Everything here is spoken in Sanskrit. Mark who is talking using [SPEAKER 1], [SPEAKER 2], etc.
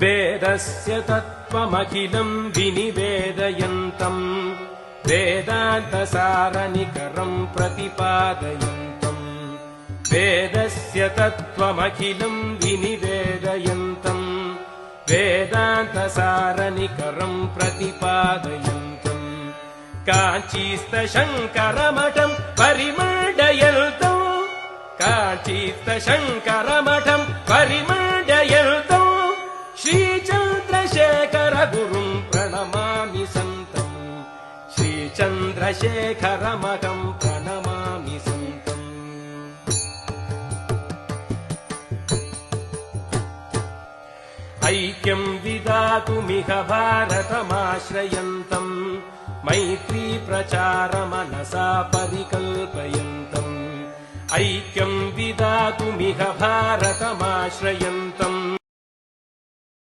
[SPEAKER 1] वेदस्य तत्त्वमखिलम् विनिवेदयन्तम् वेदान्तसारनिकरम् प्रतिपादयन्तम् वेदस्य तत्त्वमखिलम् विनिवेदयन्तम् वेदान्तसारनिकरम् प्रतिपादयन्तम् काञ्चीस्थशङ्करमठम् परिमण्डयन्तम् काञ्चीस्थशङ्करमठम् परिमण्डयन्तम् श्रीचन्द्रशेखर गुरुम् प्रणमामि सन्तम् श्रीचन्द्रशेखरमहम् प्रणमामि सन्तम् ऐक्यम् विधातुमिह भारतमाश्रयन्तम् मैत्री प्रचारमनसा परिकल्पयन्तम् ऐक्यम् विधातुमिह भारतमाश्रयन्तम्